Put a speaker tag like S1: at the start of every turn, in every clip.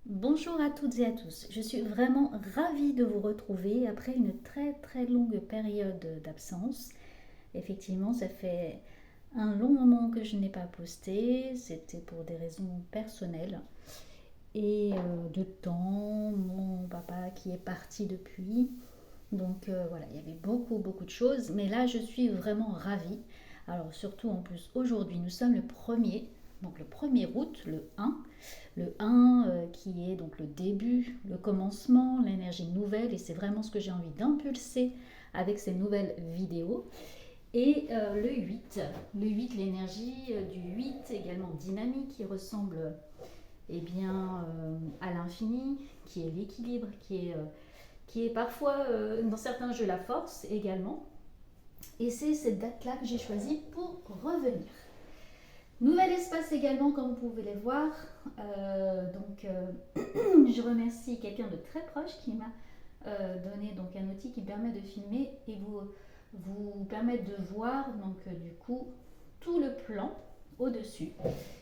S1: Bonjour à toutes et à tous. Je suis vraiment ravie de vous retrouver après une très longue période d'absence. Effectivement, ça fait un long moment que je n'ai pas posté. C'était pour des raisons personnelles et de temps. Mon papa qui est parti depuis. Donc voilà, il y avait beaucoup de choses. Mais là, je suis vraiment ravie. Alors surtout en plus, aujourd'hui, nous sommes le premier, donc le 1er août, le 1. Le 1 qui est donc le début, le commencement, l'énergie nouvelle, et c'est vraiment ce que j'ai envie d'impulser avec ces nouvelles vidéos. Et le 8 l'énergie du 8 également dynamique qui ressemble à l'infini, qui est l'équilibre, qui est parfois dans certains jeux la force également. Et c'est cette date-là que j'ai choisie pour revenir. Nouvel espace également, comme vous pouvez le voir. Je remercie quelqu'un de très proche qui m'a donné donc un outil qui permet de filmer et vous permettre de voir du coup tout le plan au-dessus.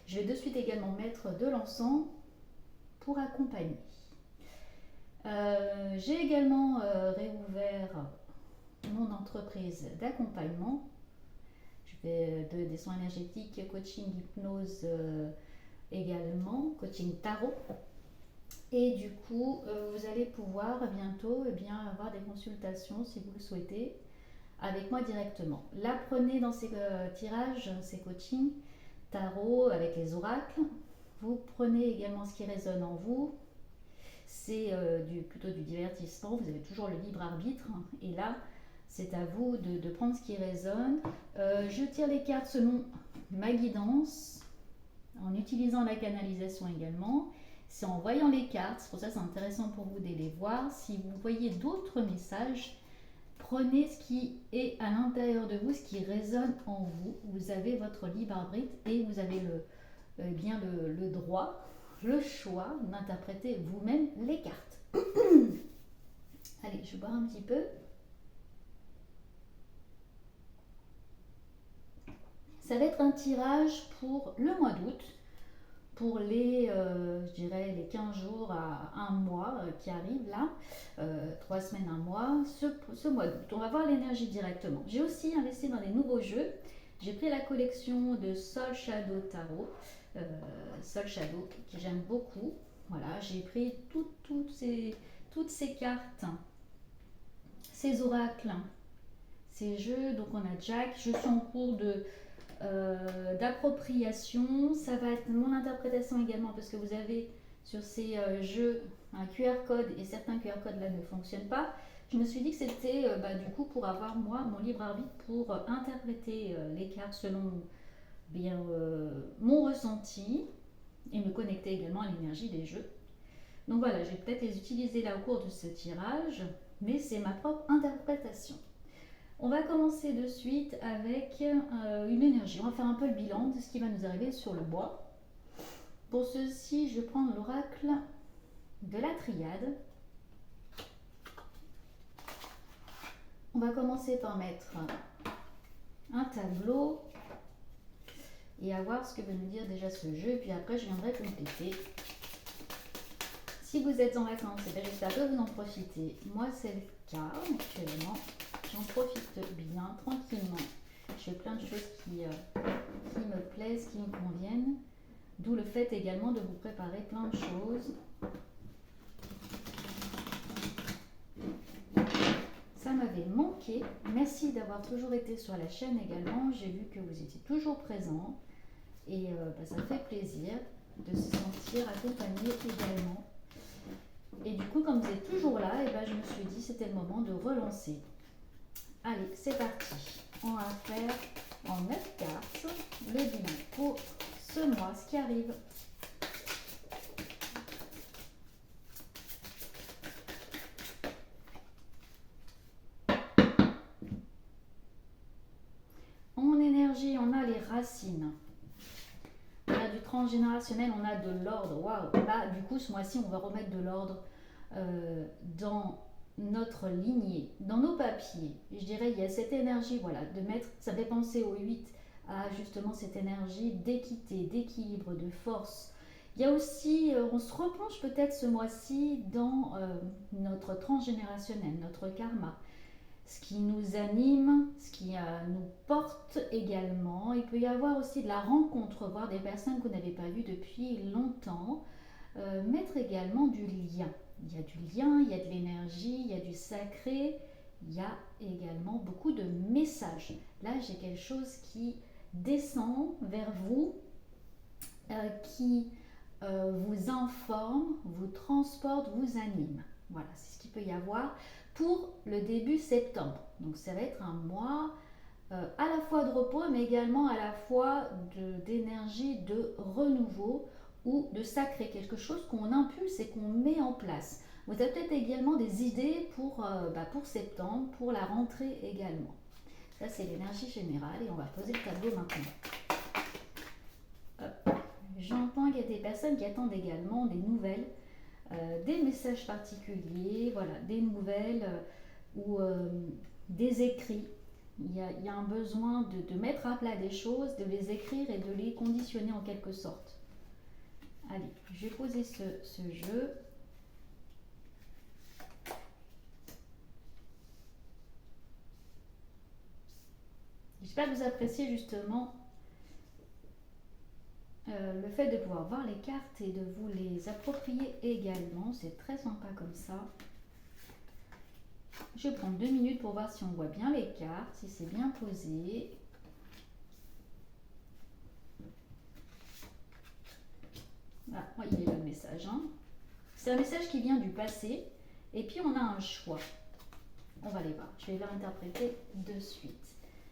S1: Je vais de suite également mettre de l'encens pour accompagner. J'ai également réouvert mon entreprise d'accompagnement. Je fais des soins énergétiques, coaching, hypnose également, coaching tarot. Et du coup, vous allez pouvoir bientôt avoir des consultations si vous le souhaitez avec moi directement. Là, prenez dans ces tirages, ces coachings tarot avec les oracles. Vous prenez également ce qui résonne en vous. C'est plutôt du divertissement. Vous avez toujours le libre arbitre. Et là, c'est à vous de prendre ce qui résonne. Je tire les cartes selon ma guidance, en utilisant la canalisation également. C'est en voyant les cartes, c'est pour ça que c'est intéressant pour vous de les voir. Si vous voyez d'autres messages, prenez ce qui est à l'intérieur de vous, ce qui résonne en vous. Vous avez votre libre arbitre et vous avez le droit, le choix d'interpréter vous-même les cartes. Allez, je vais boire un petit peu. Ça va être un tirage pour le mois d'août, pour je dirais, les 15 jours à un mois qui arrivent là, 3 semaines, un mois, ce mois d'août. On va voir l'énergie directement. J'ai aussi investi dans des nouveaux jeux. J'ai pris la collection de Soul Shadow Tarot, euh, Soul Shadow, que j'aime beaucoup. Voilà, j'ai pris toutes ces cartes, ces oracles, ces jeux. Donc on a Jack, je suis en cours d'appropriation. Ça va être mon interprétation également parce que vous avez sur ces jeux un QR code et certains QR codes là ne fonctionnent pas. Je me suis dit que c'était du coup pour avoir moi mon libre arbitre pour interpréter les cartes selon mon ressenti et me connecter également à l'énergie des jeux. Donc voilà, je vais peut-être les utiliser là au cours de ce tirage, mais c'est ma propre interprétation. On va commencer de suite avec une énergie. On va faire un peu le bilan de ce qui va nous arriver sur le bois. Pour ceci, je vais prendre l'oracle de la triade. On va commencer par mettre un tableau et à voir ce que veut nous dire déjà ce jeu. Et puis après, je viendrai compléter. Si vous êtes en vacances, j'espère que vous en profitez. Moi, c'est le cas actuellement. J'en profite bien, tranquillement. Je fais plein de choses qui me plaisent, qui me conviennent. D'où le fait également de vous préparer plein de choses. Ça m'avait manqué. Merci d'avoir toujours été sur la chaîne également. J'ai vu que vous étiez toujours présents. Et ça fait plaisir de se sentir accompagné également. Et du coup, comme vous êtes toujours là, je me suis dit c'était le moment de relancer. Allez, c'est parti. On va faire en 9 cartes le bilan pour ce mois, ce qui arrive. En énergie, on a les racines. On a du transgénérationnel, on a de l'ordre. Waouh! Là, du coup, ce mois-ci, on va remettre de l'ordre dans notre lignée, dans nos papiers. Je dirais, il y a cette énergie, voilà, de mettre, ça fait penser au 8, à justement cette énergie d'équité, d'équilibre, de force. Il y a aussi, on se replonge peut-être ce mois-ci dans notre transgénérationnel, notre karma, ce qui nous anime, ce qui nous porte également. Il peut y avoir aussi de la rencontre, voir des personnes que vous n'avez pas vues depuis longtemps, mettre également du lien. Il y a du lien, il y a de l'énergie, il y a du sacré, il y a également beaucoup de messages. Là, j'ai quelque chose qui descend vers vous, qui vous informe, vous transporte, vous anime. Voilà, c'est ce qu'il peut y avoir pour le début septembre. Donc ça va être un mois à la fois de repos, mais également à la fois d'énergie, de renouveau ou de sacré, quelque chose qu'on impulse et qu'on met en place. Vous avez peut-être également des idées pour septembre, pour la rentrée également. Ça, c'est l'énergie générale et on va poser le tableau maintenant. Hop. J'entends qu'il y a des personnes qui attendent également des nouvelles, des messages particuliers, voilà, des nouvelles ou des écrits. Il y a un besoin de mettre à plat des choses, de les écrire et de les conditionner en quelque sorte. Allez, je vais poser ce jeu. J'espère que vous appréciez justement le fait de pouvoir voir les cartes et de vous les approprier également. C'est très sympa comme ça. Je prends 2 minutes pour voir si on voit bien les cartes, si c'est bien posé. Voilà, voyez là le message. Hein. C'est un message qui vient du passé. Et puis on a un choix. On va les voir. Je vais l'interpréter de suite.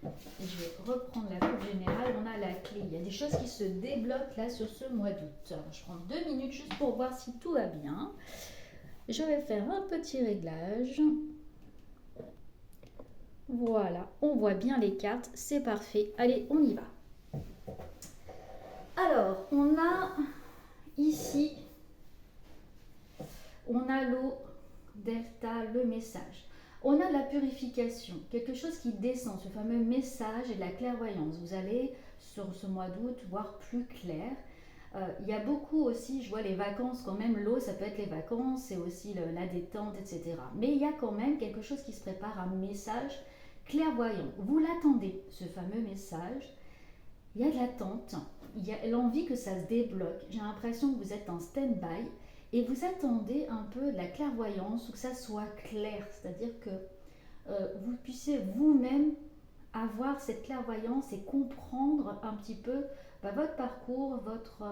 S1: Et je vais reprendre la coupe générale. On a la clé. Il y a des choses qui se débloquent là sur ce mois d'août. Alors, je prends 2 minutes juste pour voir si tout va bien. Je vais faire un petit réglage. Voilà, on voit bien les cartes, c'est parfait. Allez, on y va. Alors, on a ici, on a l'eau, delta, le message. On a la purification, quelque chose qui descend, ce fameux message et de la clairvoyance. Vous allez, sur ce mois d'août, voir plus clair. Il y a beaucoup aussi, je vois les vacances quand même, l'eau ça peut être les vacances, c'est aussi la détente, etc. Mais il y a quand même quelque chose qui se prépare, un message clairvoyant. Vous l'attendez, ce fameux message. Il y a de l'attente, il y a l'envie que ça se débloque. J'ai l'impression que vous êtes en stand-by et vous attendez un peu de la clairvoyance ou que ça soit clair, c'est-à-dire que vous puissiez vous-même avoir cette clairvoyance et comprendre un petit peu votre parcours, votre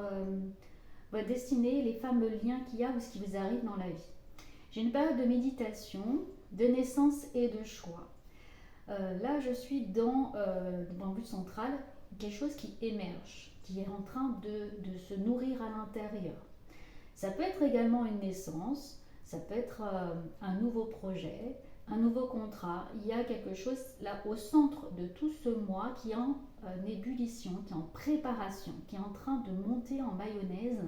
S1: destinée, les fameux liens qu'il y a ou ce qui vous arrive dans la vie. J'ai une période de méditation, de naissance et de choix. Là, je suis dans le point de vue central, quelque chose qui émerge, qui est en train de se nourrir à l'intérieur. Ça peut être également une naissance, ça peut être un nouveau projet, un nouveau contrat. Il y a quelque chose là au centre de tout ce mois qui est en ébullition, qui est en préparation, qui est en train de monter en mayonnaise,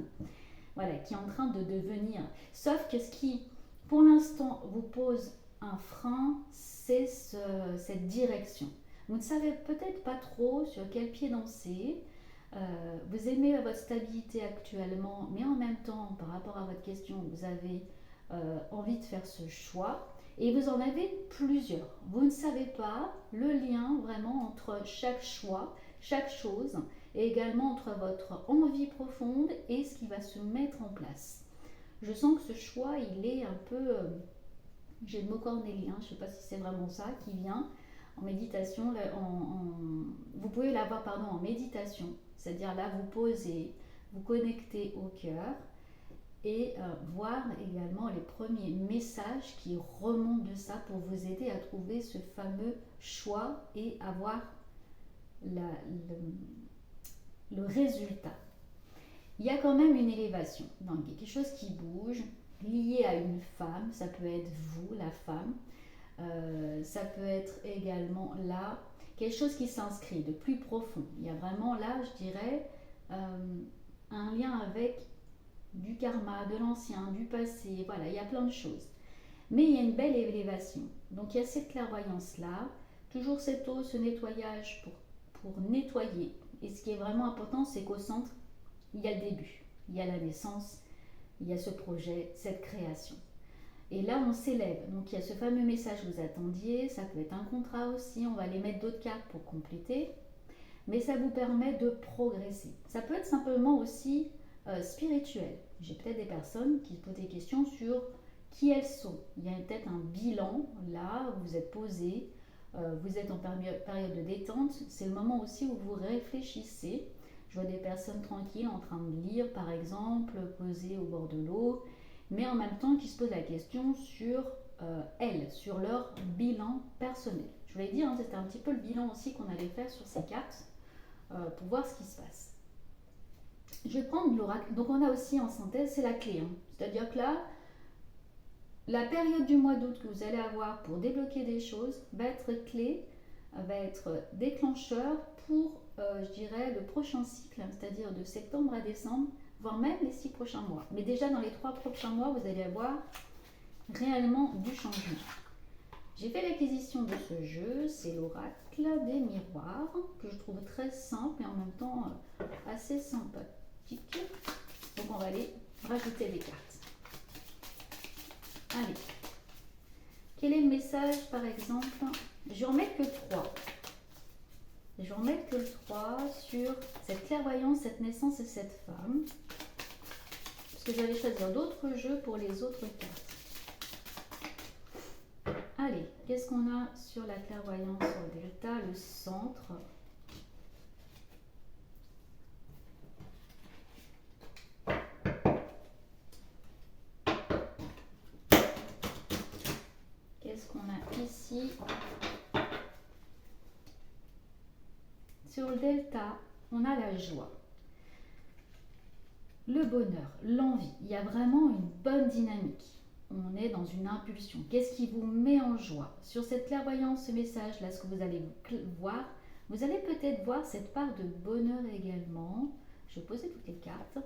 S1: voilà, qui est en train de devenir. Sauf que ce qui, pour l'instant, vous pose un frein, c'est cette direction. Vous ne savez peut-être pas trop sur quel pied danser. Vous aimez votre stabilité actuellement, mais en même temps, par rapport à votre question, vous avez envie de faire ce choix. Et vous en avez plusieurs. Vous ne savez pas le lien vraiment entre chaque choix, chaque chose, et également entre votre envie profonde et ce qui va se mettre en place. Je sens que ce choix, il est un peu, j'ai le mot cornélien, je ne sais pas si c'est vraiment ça qui vient en méditation. Vous pouvez l'avoir en méditation, c'est-à-dire là vous posez, vous connectez au cœur, et voir également les premiers messages qui remontent de ça pour vous aider à trouver ce fameux choix et avoir le résultat. Il y a quand même une élévation, donc il y a quelque chose qui bouge, lié à une femme, ça peut être vous, la femme, ça peut être également là, quelque chose qui s'inscrit de plus profond. Il y a vraiment là, je dirais, un lien avec du karma, de l'ancien, du passé, voilà, il y a plein de choses. Mais il y a une belle élévation. Donc il y a cette clairvoyance-là, toujours cette eau, ce nettoyage pour nettoyer. Et ce qui est vraiment important, c'est qu'au centre, il y a le début. il y a la naissance, il y a ce projet, cette création. Et là, on s'élève. Donc, il y a ce fameux message que vous attendiez. Ça peut être un contrat aussi. On va aller mettre d'autres cartes pour compléter. Mais ça vous permet de progresser. Ça peut être simplement aussi spirituel. J'ai peut-être des personnes qui se posent des questions sur qui elles sont. Il y a peut-être un bilan. Là, vous êtes posé. Vous êtes en période de détente. C'est le moment aussi où vous réfléchissez. Je vois des personnes tranquilles en train de lire, par exemple, posées au bord de l'eau, mais en même temps qui se posent la question sur elles, sur leur bilan personnel. Je vous l'ai dit, hein, c'était un petit peu le bilan aussi qu'on allait faire sur ces cartes pour voir ce qui se passe. Je vais prendre l'oracle. Donc on a aussi en synthèse, c'est la clé. Hein. C'est-à-dire que là, la période du mois d'août que vous allez avoir pour débloquer des choses va être clé, va être déclencheur pour, je dirais, le prochain cycle, c'est-à-dire de septembre à décembre, voire même les 6 prochains mois. Mais déjà dans les 3 prochains mois, vous allez avoir réellement du changement. J'ai fait l'acquisition de ce jeu, c'est l'oracle des miroirs, que je trouve très simple et en même temps assez sympathique. Donc on va aller rajouter des cartes. Allez, quel est le message par exemple? Je vais en mettre que 3. Je vais en mettre que 3 sur cette clairvoyance, cette naissance et cette femme. Parce que j'allais choisir d'autres jeux pour les autres cartes. Allez, qu'est-ce qu'on a sur la clairvoyance au delta? Le centre. Qu'est-ce qu'on a ici? Sur le delta, on a la joie, le bonheur, l'envie. Il y a vraiment une bonne dynamique. On est dans une impulsion. Qu'est-ce qui vous met en joie? Sur cette clairvoyance, ce message, là, ce que vous allez voir, vous allez peut-être voir cette part de bonheur également. Je vais poser toutes les cartes.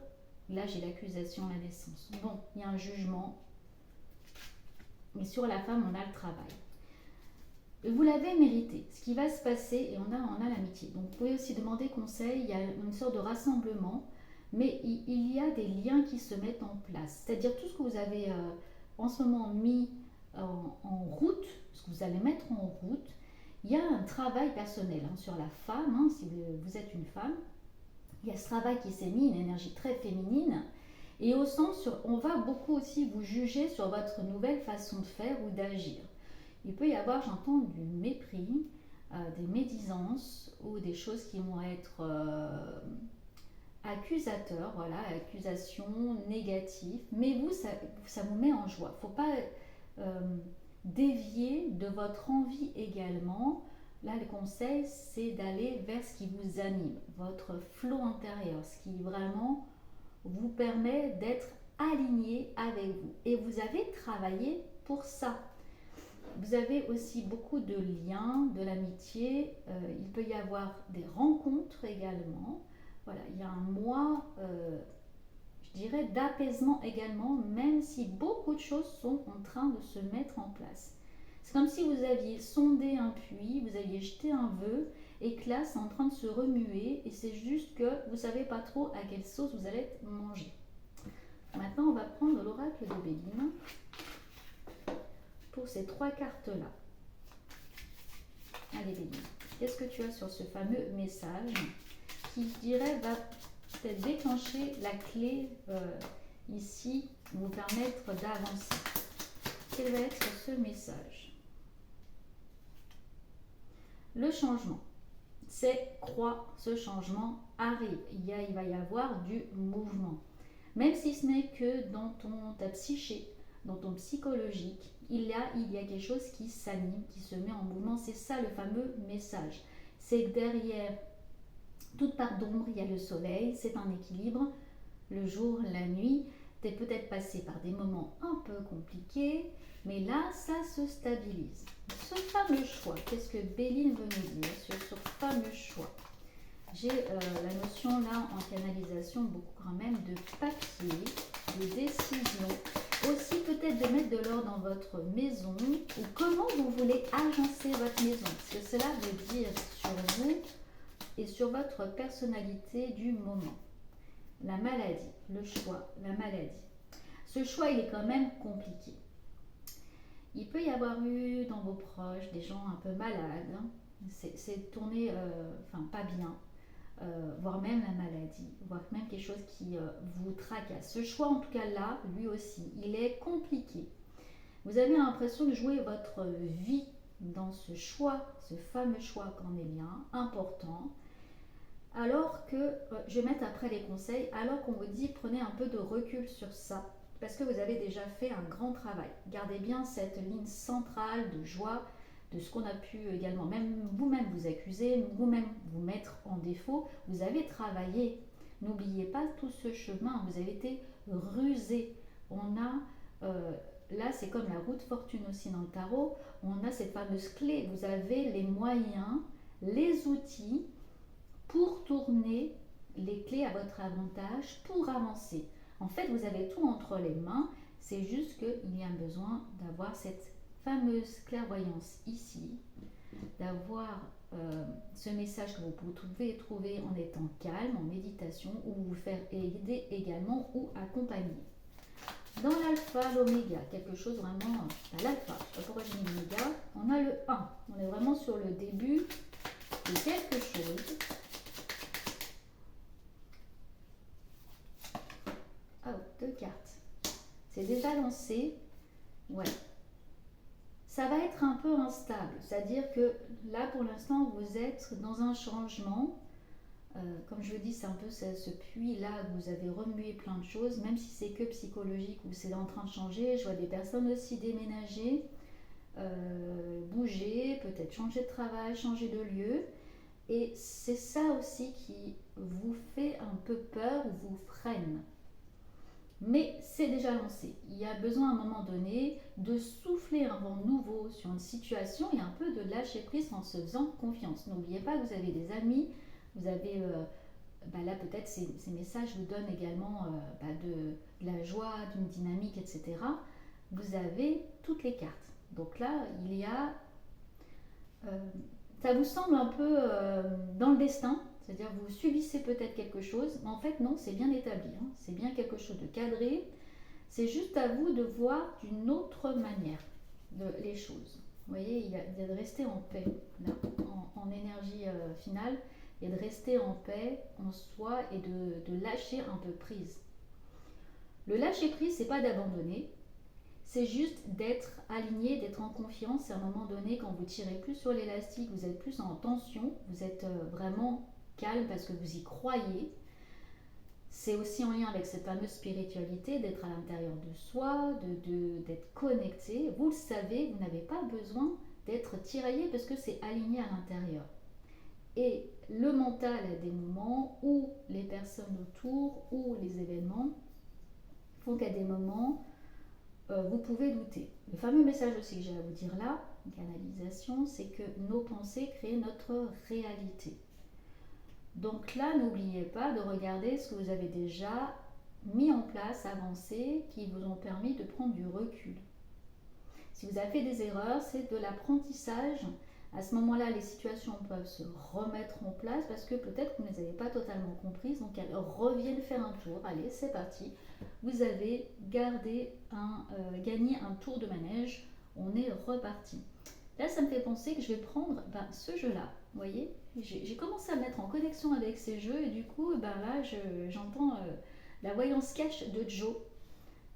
S1: Là, j'ai l'accusation, la naissance. Bon, il y a un jugement. Et sur la femme, on a le travail. Vous l'avez mérité. Ce qui va se passer, et on a l'amitié. Donc, vous pouvez aussi demander conseil. Il y a une sorte de rassemblement, mais il y a des liens qui se mettent en place. C'est-à-dire tout ce que vous avez en ce moment mis en route, ce que vous allez mettre en route, il y a un travail personnel sur la femme. Hein, si vous êtes une femme, il y a ce travail qui s'est mis, une énergie très féminine. Et au sens, on va beaucoup aussi vous juger sur votre nouvelle façon de faire ou d'agir. Il peut y avoir, j'entends, du mépris, des médisances ou des choses qui vont être accusateurs, voilà, accusations négatives. Mais vous, ça vous met en joie. Il ne faut pas dévier de votre envie également. Là, le conseil, c'est d'aller vers ce qui vous anime, votre flot intérieur, ce qui vraiment vous permet d'être aligné avec vous. Et vous avez travaillé pour ça. Vous avez aussi beaucoup de liens, de l'amitié. Il peut y avoir des rencontres également. Voilà, il y a un mois, je dirais, d'apaisement également, même si beaucoup de choses sont en train de se mettre en place. C'est comme si vous aviez sondé un puits, vous aviez jeté un vœu, et que là, c'est en train de se remuer, et c'est juste que vous ne savez pas trop à quelle sauce vous allez manger. Maintenant, on va prendre l'oracle de Béline pour ces 3 cartes-là. Allez Béline, qu'est-ce que tu as sur ce fameux message qui, je dirais, va peut-être déclencher la clé ici, vous permettre d'avancer? Quel va être ce message? Le changement. C'est croire, ce changement arrive. Il va y avoir du mouvement. Même si ce n'est que dans ta psyché, dans ton psychologique, il y a quelque chose qui s'anime, qui se met en mouvement. C'est ça le fameux message. C'est que derrière toute part d'ombre, il y a le soleil, c'est un équilibre. Le jour, la nuit, tu es peut-être passé par des moments un peu compliqués, mais là, ça se stabilise. Ce fameux choix, qu'est-ce que Béline veut nous dire sur ce fameux choix? J'ai la notion là en canalisation, beaucoup quand même, de papier, de décision, aussi peut-être de mettre de l'ordre dans votre maison, ou comment vous voulez agencer votre maison, parce que cela veut dire sur vous et sur votre personnalité du moment. la maladie, le choix, la maladie. Ce choix, il est quand même compliqué. Il peut y avoir eu dans vos proches des gens un peu malades, hein. C'est tourné, enfin pas bien, voire même la maladie, voire même quelque chose qui vous tracasse. Ce choix, en tout cas là, lui aussi, il est compliqué. Vous avez l'impression de jouer votre vie dans ce choix, ce fameux choix cornélien, important, alors que, je vais mettre après les conseils, alors qu'on vous dit prenez un peu de recul sur ça, parce que vous avez déjà fait un grand travail. Gardez bien cette ligne centrale de joie, de ce qu'on a pu également, même vous-même vous accuser, vous-même vous mettre en défaut. Vous avez travaillé. N'oubliez pas tout ce chemin, vous avez été rusé. On a, là c'est comme la route fortune aussi dans le tarot, on a cette fameuse clé. Vous avez les moyens, les outils pour tourner les clés à votre avantage, pour avancer. En fait, vous avez tout entre les mains, c'est juste qu'il y a besoin d'avoir cette fameuse clairvoyance ici, d'avoir ce message que vous pouvez trouver en étant calme, en méditation, ou vous faire aider également ou accompagner. Dans l'alpha, l'oméga, quelque chose vraiment, l'alpha, je ne sais pas pourquoi j'ai mis l'oméga, on a le 1, on est vraiment sur le début de quelque chose. Oh, 2 cartes. C'est déjà lancé. Ouais. Ça va être un peu instable. C'est-à-dire que là, pour l'instant, vous êtes dans un changement. Comme je le dis, c'est un peu ce puits-là où vous avez remué plein de choses. Même si c'est que psychologique ou c'est en train de changer. Je vois des personnes aussi déménager, bouger, peut-être changer de travail, changer de lieu. Et c'est ça aussi qui vous fait un peu peur ou vous freine. Mais c'est déjà lancé. Il y a besoin à un moment donné de souffler un vent nouveau sur une situation et un peu de lâcher prise en se faisant confiance. N'oubliez pas que vous avez des amis, vous avez, là peut-être ces messages vous donnent également de la joie, d'une dynamique, etc. Vous avez toutes les cartes. Donc là, il y a... ça vous semble un peu dans le destin. C'est-à-dire vous subissez peut-être quelque chose, mais en fait non, c'est bien établi, hein. C'est bien quelque chose de cadré. C'est juste à vous de voir d'une autre manière les choses. Vous voyez, il y a de rester en paix, là, en énergie finale, et de rester en paix en soi et de lâcher un peu prise. Le lâcher prise, c'est pas d'abandonner, c'est juste d'être aligné, d'être en confiance. Et à un moment donné, quand vous tirez plus sur l'élastique, vous êtes plus en tension, vous êtes vraiment calme parce que vous y croyez. C'est aussi en lien avec cette fameuse spiritualité, d'être à l'intérieur de soi, d'être connecté. Vous le savez, vous n'avez pas besoin d'être tiraillé parce que c'est aligné à l'intérieur. Et le mental a des moments où les personnes autour ou les événements font qu'à des moments, vous pouvez douter. Le fameux message aussi que j'ai à vous dire là, canalisation, c'est que nos pensées créent notre réalité. Donc là, n'oubliez pas de regarder ce que vous avez déjà mis en place, avancé, qui vous ont permis de prendre du recul. Si vous avez fait des erreurs, c'est de l'apprentissage. À ce moment-là, les situations peuvent se remettre en place parce que peut-être que vous ne les avez pas totalement comprises, donc elles reviennent faire un tour. Allez, c'est parti. Vous avez gagné un tour de manège, on est reparti. Là, ça me fait penser que je vais prendre ce jeu-là. Vous voyez, j'ai commencé à me mettre en connexion avec ces jeux et du coup, là, j'entends la voyance cache de Joe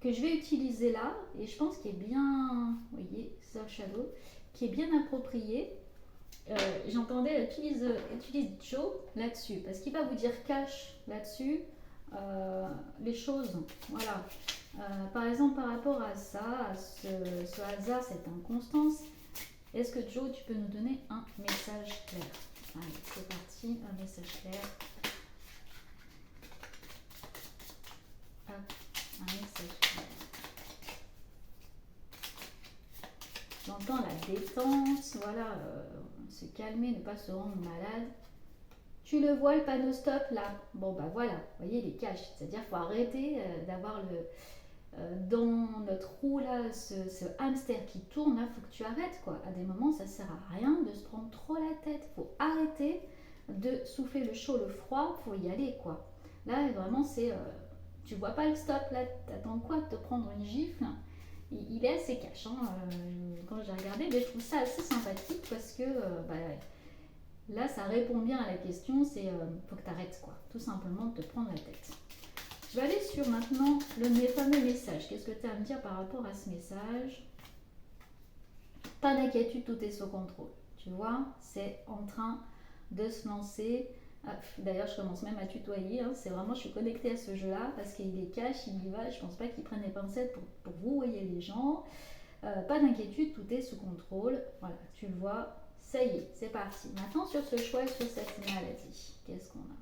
S1: que je vais utiliser là et je pense qu'il est bien, vous voyez, Soul Shadow, qui est bien approprié. J'entendais utilise Joe là-dessus parce qu'il va vous dire cache là-dessus les choses. Voilà. Par exemple, par rapport à ça, à ce hasard, cette inconstance, est-ce que Joe, tu peux nous donner un message clair? Allez, c'est parti, un message clair. Hop, un message clair. J'entends la détente, voilà, se calmer, ne pas se rendre malade. Tu le vois le panneau stop là? Bon voilà, vous voyez les caches, c'est-à-dire qu'il faut arrêter d'avoir dans notre roue là, ce hamster qui tourne, il faut que tu arrêtes quoi. À des moments, ça sert à rien de se prendre trop la tête. Il faut arrêter de souffler le chaud, le froid, il faut y aller quoi. Là, vraiment, tu vois pas le stop, là, t'attends quoi de te prendre une gifle. Il est assez cash, hein, quand j'ai regardé, mais je trouve ça assez sympathique parce que là, ça répond bien à la question, faut que tu arrêtes, quoi, tout simplement de te prendre la tête. Je vais aller sur maintenant le fameux message. Qu'est-ce que tu as à me dire par rapport à ce message? Pas d'inquiétude, tout est sous contrôle. Tu vois, c'est en train de se lancer. Ah, d'ailleurs, je commence même à tutoyer. Hein. C'est vraiment, je suis connectée à ce jeu-là parce qu'il est cash, il y va. Je pense pas qu'il prenne les pincettes pour vous voyez les gens. Pas d'inquiétude, tout est sous contrôle. Voilà, tu le vois. Ça y est, c'est parti. Maintenant, sur ce choix, sur cette maladie, qu'est-ce qu'on a?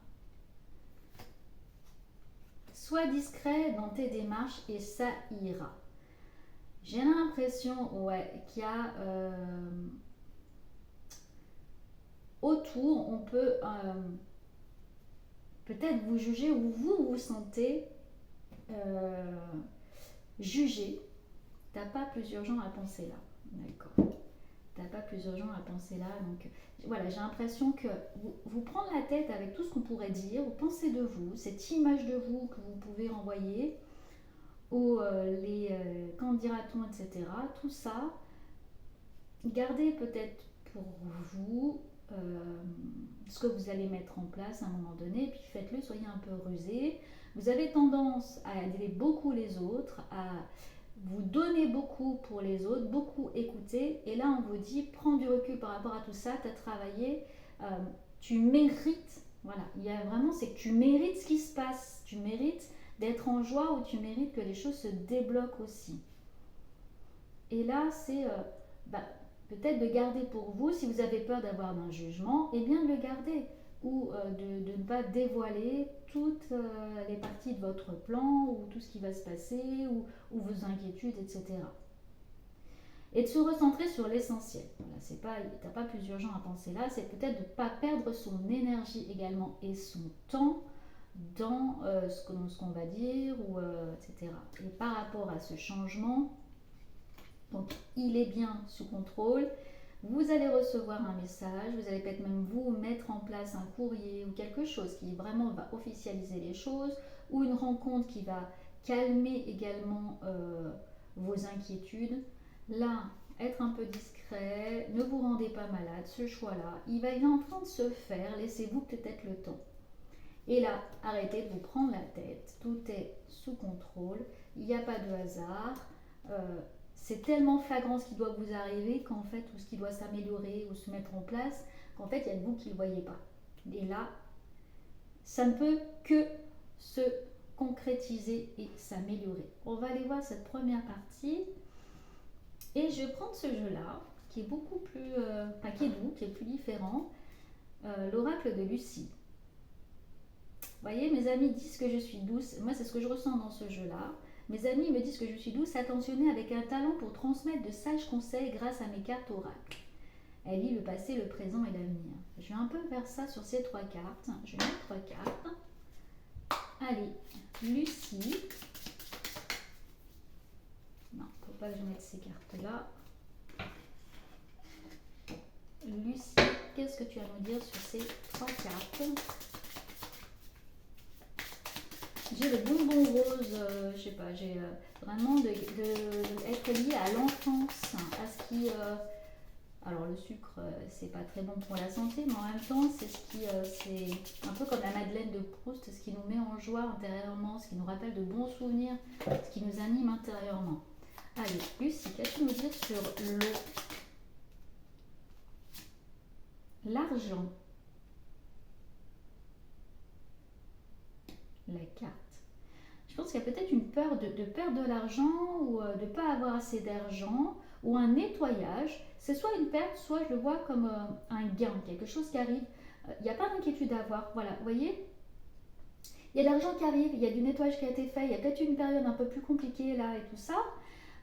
S1: Sois discret dans tes démarches et ça ira. J'ai l'impression, ouais, qu'il y a autour, on peut peut-être vous juger ou vous vous sentez jugé. T'as pas plus urgent à penser là, d'accord. T'as pas plus urgent à penser là, donc voilà, j'ai l'impression que vous prendre la tête avec tout ce qu'on pourrait dire, ou penser de vous, cette image de vous que vous pouvez renvoyer, ou les quand dira-t-on, etc. Tout ça, gardez peut-être pour vous ce que vous allez mettre en place à un moment donné, puis faites-le, soyez un peu rusé. Vous avez tendance à aider beaucoup les autres, à vous donner beaucoup pour les autres, beaucoup écouter, et là on vous dit, prends du recul par rapport à tout ça, tu as travaillé, tu mérites, voilà, il y a vraiment, c'est que tu mérites ce qui se passe, tu mérites d'être en joie ou tu mérites que les choses se débloquent aussi. Et là, c'est bah, peut-être de garder pour vous, si vous avez peur d'avoir un jugement, et bien de le garder ou de ne pas dévoiler toutes les parties de votre plan ou tout ce qui va se passer ou vos inquiétudes, etc. Et de se recentrer sur l'essentiel. Voilà, t'as pas plus urgent à penser là, c'est peut-être de ne pas perdre son énergie également et son temps dans ce qu'on va dire, etc. Et par rapport à ce changement, donc il est bien sous contrôle. Vous allez recevoir un message, vous allez peut-être même vous mettre en place un courrier ou quelque chose qui vraiment va officialiser les choses, ou une rencontre qui va calmer également vos inquiétudes. Là, être un peu discret, ne vous rendez pas malade, ce choix-là, il est en train de se faire, laissez-vous peut-être le temps. Et là, arrêtez de vous prendre la tête, tout est sous contrôle, il n'y a pas de hasard. C'est tellement flagrant ce qui doit vous arriver qu'en fait, ou ce qui doit s'améliorer ou se mettre en place, qu'en fait, il y a que vous qui ne le voyez pas. Et là, ça ne peut que se concrétiser et s'améliorer. On va aller voir cette première partie. Et je vais prendre ce jeu-là, qui est beaucoup plus, qui est doux, qui est plus différent, l'oracle de Lucie. Vous voyez, mes amis disent que je suis douce. Moi, c'est ce que je ressens dans ce jeu-là. Mes amis me disent que je suis douce, attentionnée, avec un talent pour transmettre de sages conseils grâce à mes cartes oracles. Elle lit le passé, le présent et l'avenir. Je vais un peu faire ça sur ces 3 cartes. Je vais mettre 3 cartes. Allez, Lucie. Non, il ne faut pas que je mette ces cartes-là. Lucie, qu'est-ce que tu as à nous dire sur ces 3 cartes? J'ai le bonbon rose, je sais pas, j'ai vraiment être lié à l'enfance, à ce qui... alors le sucre, c'est pas très bon pour la santé, mais en même temps, c'est un peu comme la Madeleine de Proust, ce qui nous met en joie intérieurement, ce qui nous rappelle de bons souvenirs, ce qui nous anime intérieurement. Allez, Lucie, qu'as-tu à nous dire sur l'argent? La carte. Je pense qu'il y a peut-être une peur de perdre de l'argent ou de ne pas avoir assez d'argent ou un nettoyage. C'est soit une perte, soit je le vois comme un gain, quelque chose qui arrive. Il n'y a pas d'inquiétude à avoir. Voilà, vous voyez, il y a de l'argent qui arrive, il y a du nettoyage qui a été fait, il y a peut-être une période un peu plus compliquée là et tout ça.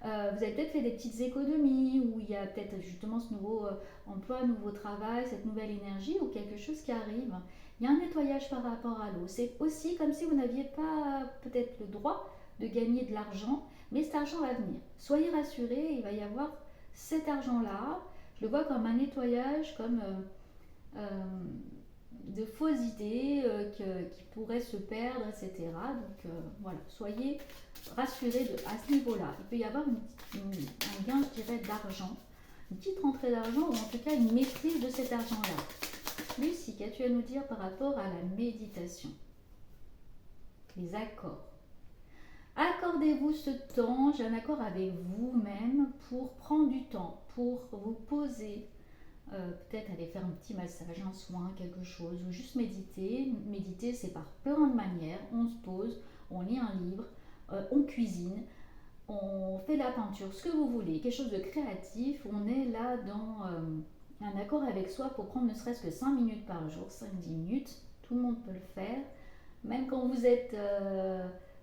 S1: Vous avez peut-être fait des petites économies ou il y a peut-être justement ce nouveau emploi, nouveau travail, cette nouvelle énergie ou quelque chose qui arrive. Il y a un nettoyage par rapport à l'eau. C'est aussi comme si vous n'aviez pas peut-être le droit de gagner de l'argent, mais cet argent va venir. Soyez rassurés, il va y avoir cet argent-là. Je le vois comme un nettoyage, comme de fausses idées qui pourraient se perdre, etc. Donc voilà, soyez rassurés à ce niveau-là. Il peut y avoir un gain, je dirais, d'argent, une petite rentrée d'argent ou en tout cas une maîtrise de cet argent-là. Lucie, qu'as-tu à nous dire par rapport à la méditation? Les accords. Accordez-vous ce temps, j'ai un accord avec vous-même pour prendre du temps, pour vous poser, peut-être aller faire un petit massage, un soin, quelque chose, ou juste méditer. Méditer, c'est par plein de manières. On se pose, on lit un livre, on cuisine, on fait de la peinture, ce que vous voulez, quelque chose de créatif. On est là dans un accord avec soi pour prendre ne serait-ce que 5 minutes par jour, 5-10 minutes. Tout le monde peut le faire. Même quand vous êtes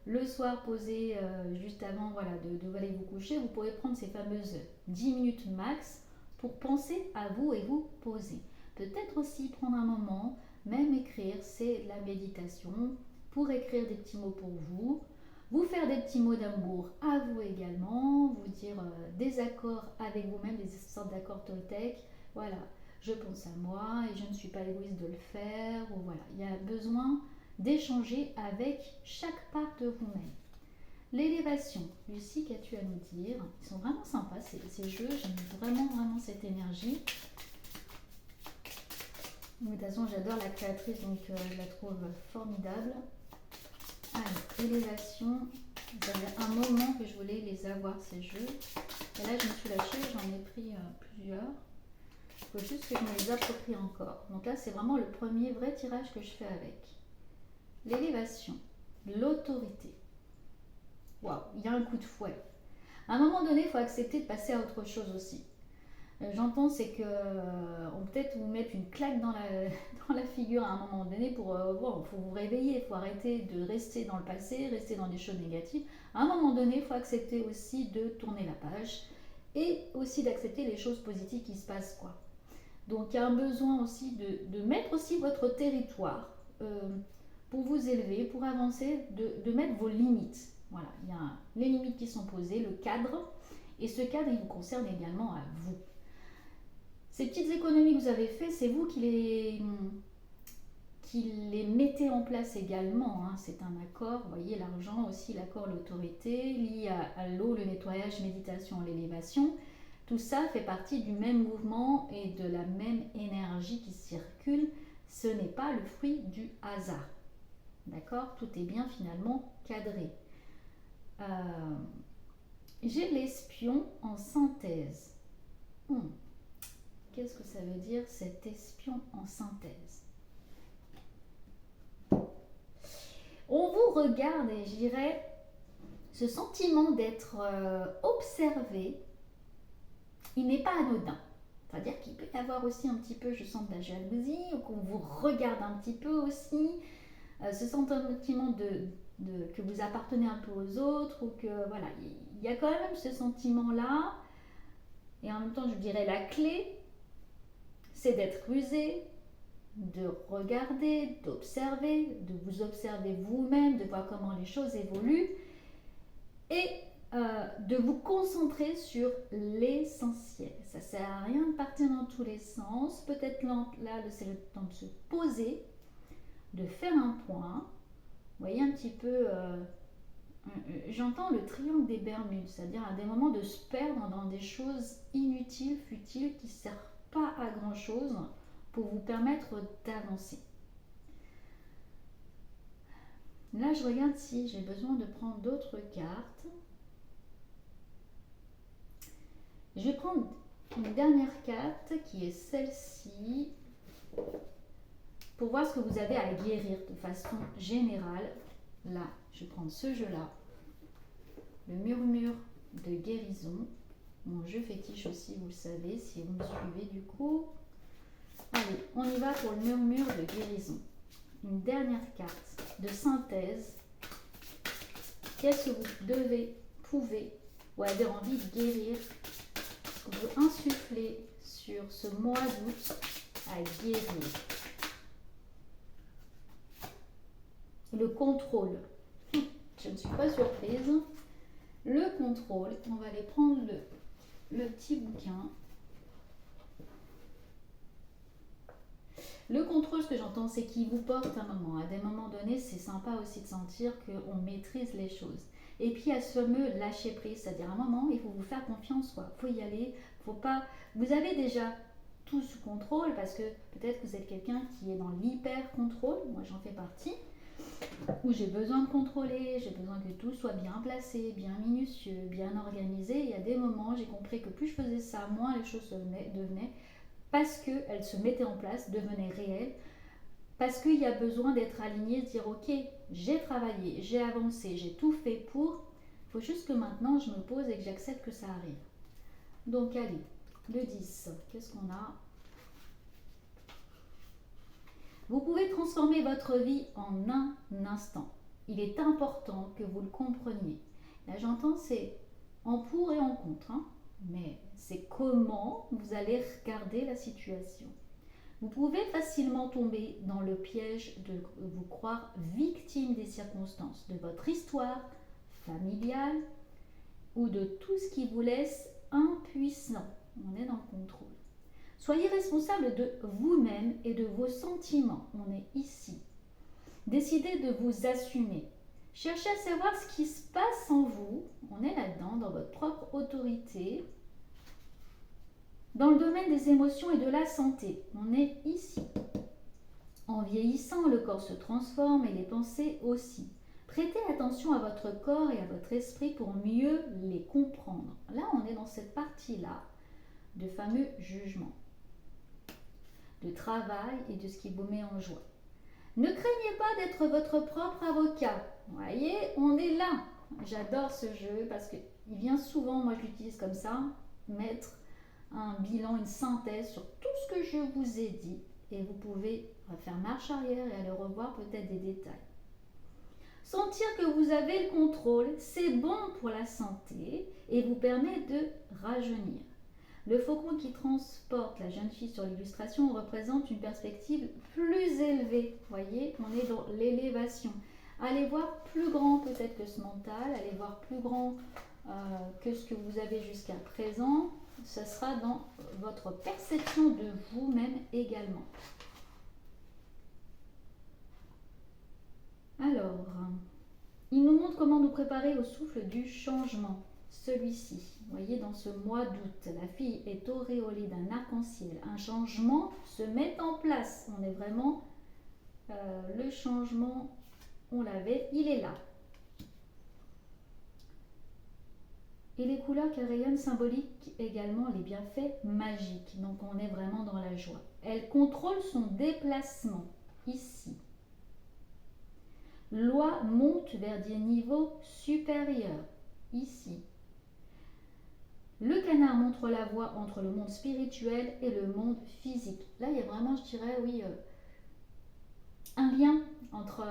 S1: le soir posé juste avant de aller vous coucher, vous pouvez prendre ces fameuses 10 minutes max pour penser à vous et vous poser. Peut-être aussi prendre un moment, même écrire, c'est la méditation, pour écrire des petits mots pour vous, vous faire des petits mots d'amour à vous également, vous dire des accords avec vous-même, des sortes d'accords Toltec. Voilà, je pense à moi et je ne suis pas égoïste de le faire. Ou voilà, il y a besoin d'échanger avec chaque part de vous-même. L'élévation. Lucie, qu'as-tu à nous dire? Ils sont vraiment sympas ces jeux, j'aime vraiment cette énergie. De toute façon, j'adore la créatrice, donc je la trouve formidable. Allez, élévation. Ça fait un moment que je voulais les avoir, ces jeux. Et là, je me suis lâchée, j'en ai pris plusieurs. Il faut juste que je me les approprie encore. Donc là, c'est vraiment le premier vrai tirage que je fais avec. L'élévation, l'autorité. Waouh, il y a un coup de fouet. À un moment donné, il faut accepter de passer à autre chose aussi. J'entends, c'est que on peut-être vous mettre une claque dans la figure à un moment donné pour faut vous réveiller, il faut arrêter de rester dans le passé, rester dans des choses négatives. À un moment donné, il faut accepter aussi de tourner la page et aussi d'accepter les choses positives qui se passent, quoi. Donc il y a un besoin aussi de mettre aussi votre territoire pour vous élever, pour avancer, de mettre vos limites. Voilà, il y a les limites qui sont posées, le cadre, et ce cadre, il vous concerne également à vous. Ces petites économies que vous avez faites, c'est vous qui les mettez en place également. Hein. C'est un accord, vous voyez, l'argent aussi, l'accord, l'autorité, lié à l'eau, le nettoyage, méditation, l'élévation. Tout ça fait partie du même mouvement et de la même énergie qui circule. Ce n'est pas le fruit du hasard. D'accord? Tout est bien finalement cadré. J'ai l'espion en synthèse. Qu'est-ce que ça veut dire cet espion en synthèse? On vous regarde et je dirais ce sentiment d'être observé, il n'est pas anodin. C'est-à-dire qu'il peut y avoir aussi un petit peu, je sens de la jalousie, ou qu'on vous regarde un petit peu aussi, ce sentiment que vous appartenez un peu aux autres, ou que voilà, il y a quand même ce sentiment-là. Et en même temps, je dirais la clé, c'est d'être rusé, de regarder, d'observer, de vous observer vous-même, de voir comment les choses évoluent et de vous concentrer sur l'essentiel. Ça ne sert à rien de partir dans tous les sens. Peut-être là, c'est le temps de se poser, de faire un point. Vous voyez un petit peu, j'entends le triangle des Bermudes, c'est-à-dire à des moments de se perdre dans des choses inutiles, futiles, qui ne servent pas à grand-chose pour vous permettre d'avancer. Là, je regarde si j'ai besoin de prendre d'autres cartes. Je vais prendre une dernière carte qui est celle-ci pour voir ce que vous avez à guérir de façon générale. Là, je vais prendre ce jeu-là, le murmure de guérison. Mon jeu fétiche aussi, vous le savez, si vous me suivez du coup. Allez, on y va pour le murmure de guérison. Une dernière carte de synthèse. Qu'est-ce que vous pouvez ou avez envie de guérir? Ce que vous insufflez sur ce mois d'août à guérir. Le contrôle. Je ne suis pas surprise. Le contrôle, on va aller prendre le petit bouquin. Le contrôle, ce que j'entends, c'est qu'il vous porte un moment. À des moments donnés, c'est sympa aussi de sentir qu'on maîtrise les choses. Et puis, il y a ce fameux lâcher prise, c'est-à-dire à un moment, il faut vous faire confiance, quoi. Il faut y aller, faut pas... Vous avez déjà tout sous contrôle, parce que peut-être que vous êtes quelqu'un qui est dans l'hyper-contrôle, moi j'en fais partie, où j'ai besoin de contrôler, j'ai besoin que tout soit bien placé, bien minutieux, bien organisé. Il y a des moments, j'ai compris que plus je faisais ça, moins les choses devenaient, parce qu'elles se mettaient en place, devenaient réelles, parce qu'il y a besoin d'être aligné, de dire ok, j'ai travaillé, j'ai avancé, j'ai tout fait pour, il faut juste que maintenant je me pose et que j'accepte que ça arrive. Donc allez, le 10, qu'est-ce qu'on a? Vous pouvez transformer votre vie en un instant. Il est important que vous le compreniez. Là j'entends c'est en pour et en contre, hein, mais c'est comment vous allez regarder la situation. Vous pouvez facilement tomber dans le piège de vous croire victime des circonstances, de votre histoire familiale ou de tout ce qui vous laisse impuissant. On est dans le contrôle. Soyez responsable de vous-même et de vos sentiments. On est ici. Décidez de vous assumer. Cherchez à savoir ce qui se passe en vous. On est là-dedans, dans votre propre autorité. Dans le domaine des émotions et de la santé, on est ici. En vieillissant, le corps se transforme et les pensées aussi. Prêtez attention à votre corps et à votre esprit pour mieux les comprendre. Là, on est dans cette partie-là de fameux jugement, de travail et de ce qui vous met en joie. Ne craignez pas d'être votre propre avocat. Vous voyez, on est là. J'adore ce jeu parce qu'il vient souvent, moi je l'utilise comme ça, mettre un bilan, une synthèse sur tout ce que je vous ai dit et vous pouvez faire marche arrière et aller revoir peut-être des détails. Sentir que vous avez le contrôle, c'est bon pour la santé et vous permet de rajeunir. Le faucon qui transporte la jeune fille sur l'illustration représente une perspective plus élevée. Vous voyez, on est dans l'élévation. Allez voir plus grand peut-être que ce mental, allez voir plus grand que ce que vous avez jusqu'à présent. Ce sera dans votre perception de vous-même également. Alors, il nous montre comment nous préparer au souffle du changement. Celui-ci, vous voyez, dans ce mois d'août, la fille est auréolée d'un arc-en-ciel. Un changement se met en place. On est vraiment, le changement, on l'avait, il est là. Et les couleurs qu'elle rayonne symboliquent également les bienfaits magiques. Donc on est vraiment dans la joie. Elle contrôle son déplacement, ici. Loi monte vers des niveaux supérieurs, ici. Le canard montre la voie entre le monde spirituel et le monde physique. Là, il y a vraiment, je dirais, oui, un lien entre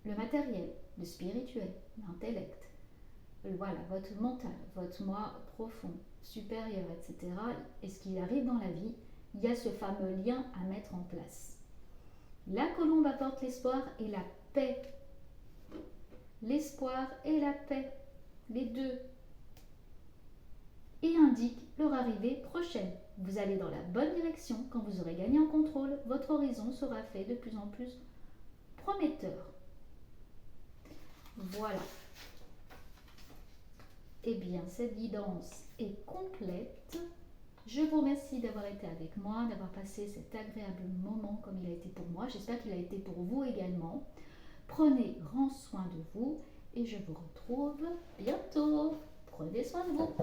S1: le matériel, le spirituel, l'intellect. Voilà, votre mental, votre moi profond, supérieur, etc. Et ce qui arrive dans la vie, il y a ce fameux lien à mettre en place. La colombe apporte l'espoir et la paix. L'espoir et la paix, les deux. Et indique leur arrivée prochaine. Vous allez dans la bonne direction. Quand vous aurez gagné en contrôle, votre horizon sera fait de plus en plus prometteur. Voilà. Eh bien, cette guidance est complète. Je vous remercie d'avoir été avec moi, d'avoir passé cet agréable moment comme il a été pour moi. J'espère qu'il a été pour vous également. Prenez grand soin de vous et je vous retrouve bientôt. Prenez soin de vous.